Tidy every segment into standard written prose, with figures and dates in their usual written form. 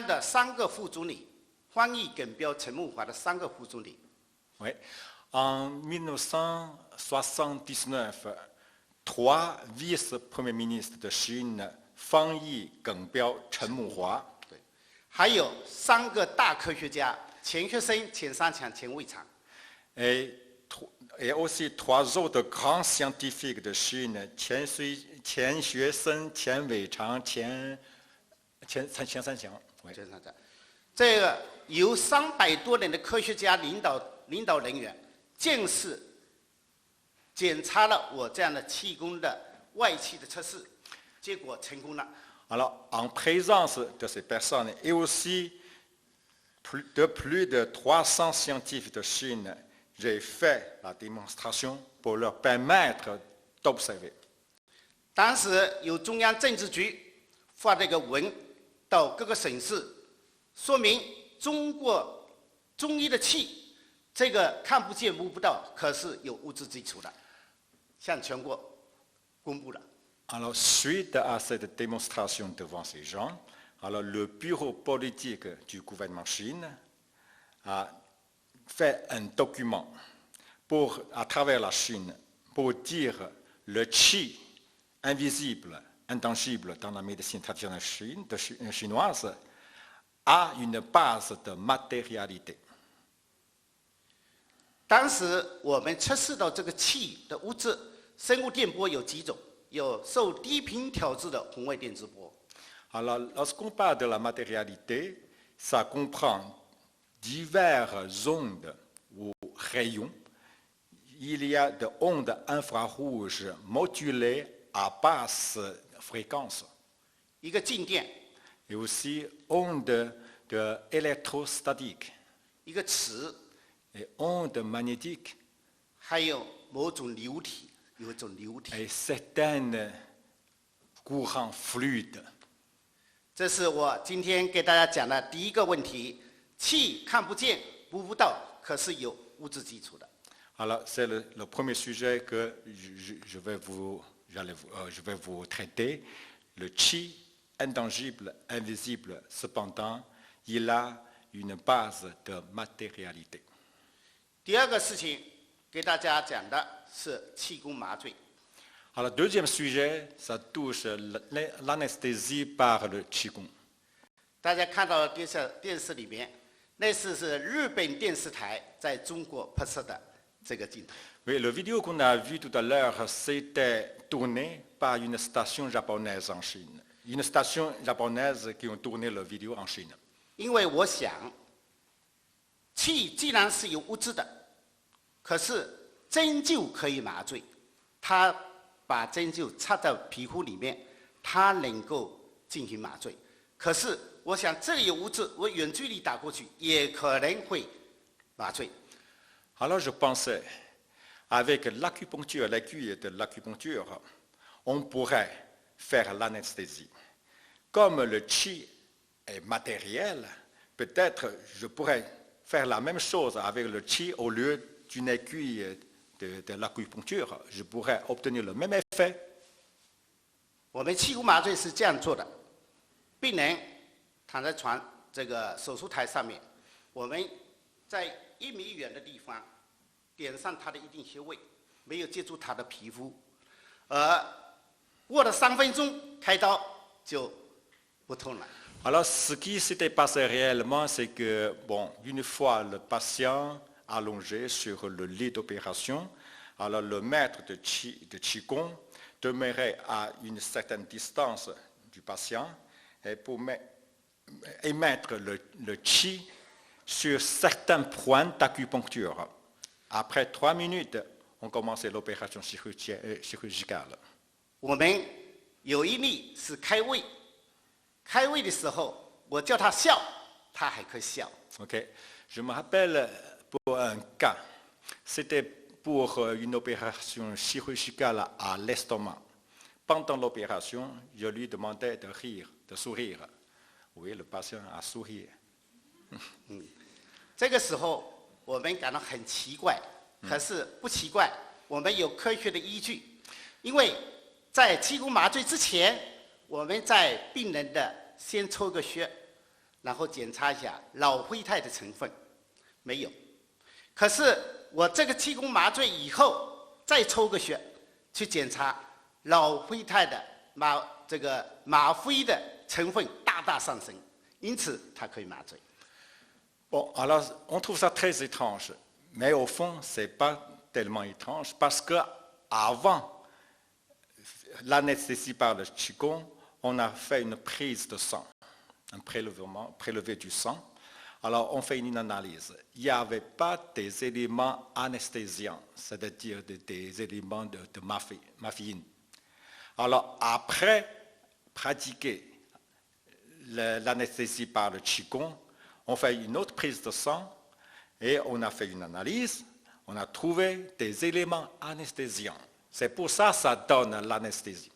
的3个副总理，翻译耿彪、陈慕华的3个副总理。Oui. En 1979, 3 vice-premiers ministres de Chine, Fang Yi, Geng Biao, Chen Muhua. 对，还有3个大科学家：钱学森、钱三强、钱伟长。Et aussi 3 autres grands scientifiques de Chine, Qian Xuesen, Qian Weichang, Qian Sanqiang. 这个由300多人的科学家领导人员见识检查了我这样的气功的外气的测试，结果成功了。Alors, en présence de ces personnes et aussi de plus de 300 scientifiques de Chine, j'ai fait la démonstration pour leur permettre d'observer. 当时有中央政治局发这个文到各个省市，说明中国中医的气，这个看不见摸不到，可是有物质基础的，向全国公布了。Alors, suite à cette démonstration devant ces gens, alors le bureau politique du gouvernement Chine a fait un document à travers la Chine pour dire le qi invisible, intangible dans la médecine traditionnelle chinoise a une base de matérialité. 当时我们测试到这个气的物质，生物电波有几种，有受低频调制的红外电磁波。Alors, lorsqu'on parle de la matérialité, ça comprend diverses ondes ou rayons. Il y a des ondes infrarouges modulées à basse fréquence. 一个静电， Et aussi ondes électrostatiques 一个磁， et ondes magnétiques 还有某种流体，有一种流体。 et certains courants fluides. 这是我今天给大家讲的第一个问题：气看不见、摸不到，可是有物质基础的。 Alors, c'est le premier sujet que je vais vous traiter. Le qi, intangible, invisible, cependant, il a une base de matérialité. 第二个事情给大家讲的是气功麻醉。 Alors, le deuxième sujet, ça touche l'anesthésie par le qigong. 大家看到电视里面，那是日本电视台在中国拍摄的这个镜头。 Oui, le vidéo qu'on a vu tout à l'heure, c'était tourné par une station japonaise en Chine. Une station japonaise qui ont tourné la vidéo en Chine. 因为我想，气既然是有物质的，可是针灸可以麻醉，它把针灸插到皮肤里面，它能够进行麻醉。可是我想这里有物质，我远距离打过去也可能会麻醉。 Alors je pensais, avec l'acupuncture, l'aiguille de l'acupuncture, on pourrait faire l'anesthésie. Comme le qi est matériel, peut-être je pourrais faire la même chose avec le qi au lieu d'une aiguille de l'acupuncture. Je pourrais obtenir le même effet. 我们气功麻醉是这样做的：病人躺在这个手术台上面，我们在1米远的地方点上他的一定穴位，没有接触他的皮肤，而过了3分钟开刀就不痛了。 Alors ce qui s'était passé réellement, c'est que, bon, une fois le patient allongé sur le lit d'opération, alors le maître de Qigong demeurait à une certaine distance du patient et pour émettre le Qi sur certains points d'acupuncture. Après 3 minutes, on commençait l'opération chirurgicale. 我们有一例是开胃，开胃的时候我叫他笑，他还可以笑。Okay. Je me rappelle pour un cas, c'était pour une opération chirurgicale à l'estomac. Pendant l'opération, je lui demandais de rire, de sourire. Oui, le patient a souri. 这个时候我们感到很奇怪，可是不奇怪，我们有科学的依据，因为在气功麻醉之前，我们在病人的先抽个血，然后检查一下脑灰肽的成分，没有。可是我这个气功麻醉以后，再抽个血去检查脑灰肽的吗啡的成分大大上升，因此它可以麻醉。Bon, alors on trouve ça très étrange, mais au fond, ce n'est pas tellement étrange parce qu'avant l'anesthésie par le Qigong, on a fait une prise de sang, un prélevé du sang. Alors on fait une analyse. Il n'y avait pas des éléments anesthésiants, c'est-à-dire des éléments de maféine. Alors après pratiquer l'anesthésie par le Qigong, on fait une autre prise de sang et on a fait une analyse. On a trouvé des éléments anesthésiants. C'est pour ça que ça donne l'anesthésie.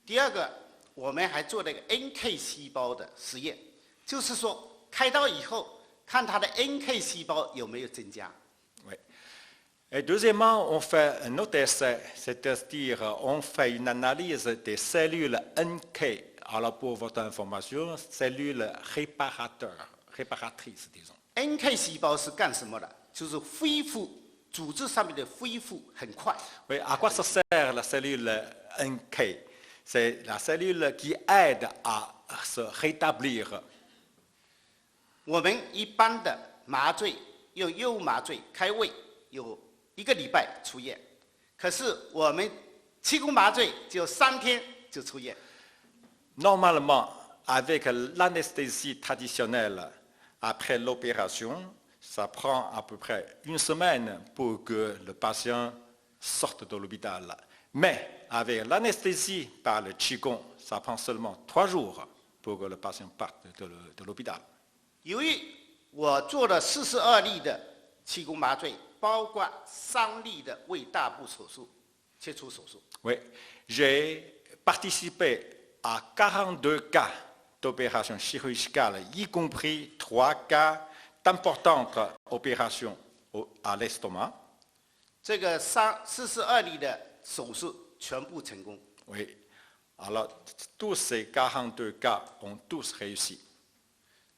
第二个，我们还做了一个 NK 细胞的实验，就是说开刀以后看它的 NK 细胞有没有增加。Oui. Et deuxièmement, on fait un autre essai, c'est-à-dire on fait une analyse des cellules NK. Alors pour votre information, cellules réparatrices, disons. NK 细胞是干什么的？就是恢复组织上面的恢复很快。Oui, à quoi ça sert la cellule NK? C'est la cellule qui aide à se rétablir. 我们一般的麻醉用药物麻醉开胃有1个礼拜出院，可是我们气功麻醉只有3天就出院。Normalement, avec l'anesthésie traditionnelle, après l'opération, ça prend à peu près 1 semaine pour que le patient sorte de l'hôpital. Mais avec l'anesthésie par le Qigong, ça prend seulement 3 jours pour que le patient parte de l'hôpital. 由于我做了42例的气功麻醉，包括3例的胃大部手术、切除手术。Oui, j'ai participé à 42 cas d'opérations chirurgicales, y compris 3 cas d'importantes opérations à l'estomac. 这个42例的手术全部成功。Oui, alors tous ces 42 cas ont tous réussi.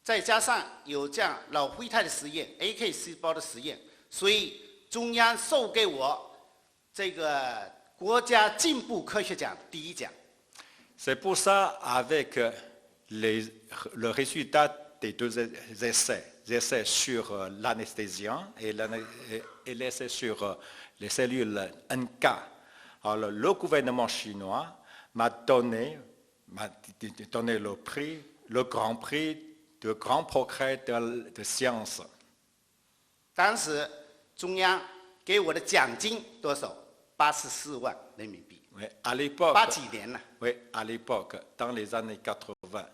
再加上有这样脑灰肽的实验、AK 细胞的实验，所以中央授给我这个国家进步科学奖第1奖。C'est pour ça, avec le résultat des 2 essais sur l'anesthésien et l'essai sur les cellules NK, alors le gouvernement chinois m'a donné le prix, le grand prix de grand progrès de science. 当时中央给我的奖金多少？84万人民币。Oui, à l'époque, 80几年了。oui, à l'époque, dans les années 80,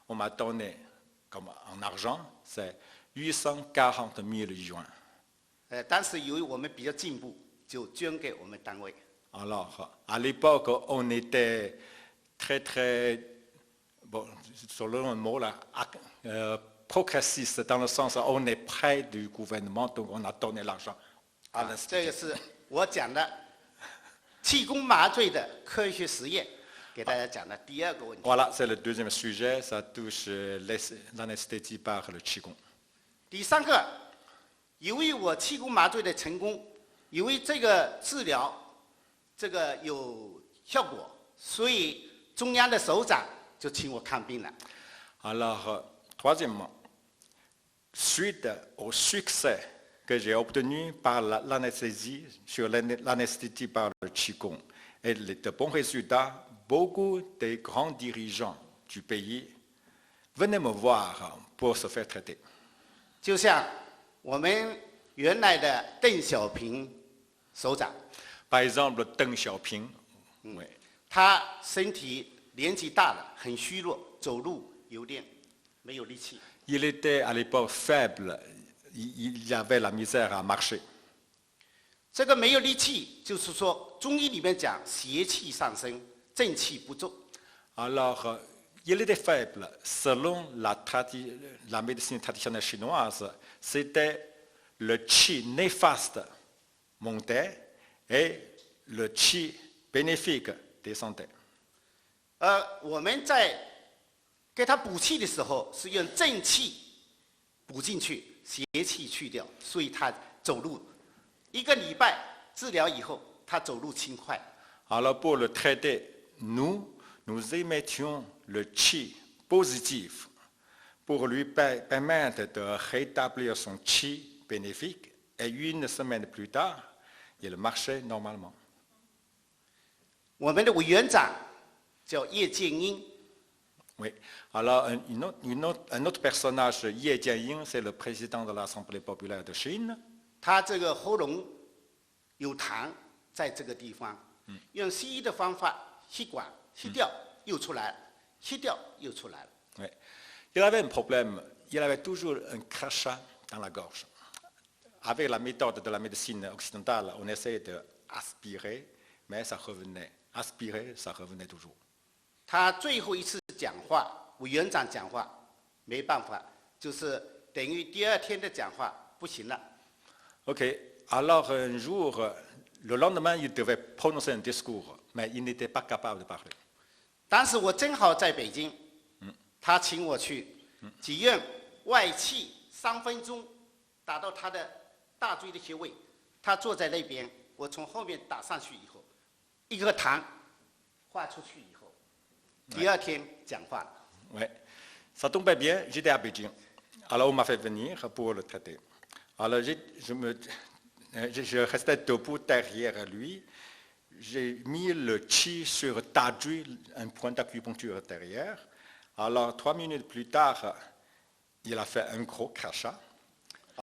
on m'a donné, comme en argent, c'est 840 000 yuans. 当时由于我们比较进步，就捐给我们单位。Alors, à l'époque, on était très, bon, selon un mot là, progressiste, dans le sens où on est près du gouvernement, donc on a donné l'argent à l'institut. 这个是我讲的气功麻醉的科学实验，给大家讲的第2个问题。 Voilà, c'est le deuxième sujet, ça touche l'anesthésie par le Qigong. 第3个，由于我气功麻醉的成功，由于这个治疗有效果，所以中央的首长就请我看病了。 Alors, troisièmement, suite au succès que j'ai obtenu par l'anesthésie, sur l'anesthésie par le Qigong, et de bons résultats, beaucoup des grands dirigeants du pays venaient me voir pour se faire traiter. 就像我们原来的邓小平首长， Par exemple, Deng Xiaoping, oui. 他身体年纪大了，很虚弱，走路有点没有力气。 Il était à l'époque faible, il avait la misère à marcher. 这个没有力气，就是说中医里面讲邪气上升，正气不足。 Alors, il était faible. Selon la médecine traditionnelle chinoise, c'était le qi néfaste montait et le qi bénéfique descendait. 我们在给他补气的时候是用正气补进去，邪气去掉，所以他走路1个礼拜治疗以后，他走路轻快。 Alors pour le traiter, nous émettions le chi positif pour lui permettre de rétablir son chi bénéfique et 1 semaine plus tard, il marchait normalement. 我们的委员长叫叶剑英， Oui. Alors un autre personnage, Ye Jianying, c'est le président de l'Assemblée populaire de Chine. 他这个喉咙有痰，在这个地方，用西医的方法吸管吸掉又出来了，吸掉又出来了。 Oui. Il avait un problème, il avait toujours un crachat dans la gorge. Avec la méthode de la médecine occidentale, on essayait d'aspirer, mais ça revenait. Aspirer, ça revenait toujours. 他最后一次讲话，委员长讲话没办法，就是等于第2天的讲话不行了。 OK, alors un jour, le lendemain, il devait prononcer un discours, mais il n'était pas capable de parler. 当时我正好在北京，他请我去几用外气3分钟打到他的大椎的穴位，他坐在那边，我从后面打上去以后，一个痰化出去以后，第2天讲话了。 Ouais. Ça tombait bien, j'étais à Beijing. Alors on m'a fait venir pour le traiter. Alors je restais debout derrière lui. J'ai mis le chi sur Tadjui, un point d'acupuncture derrière. Alors 3 minutes plus tard, il a fait un gros crachat.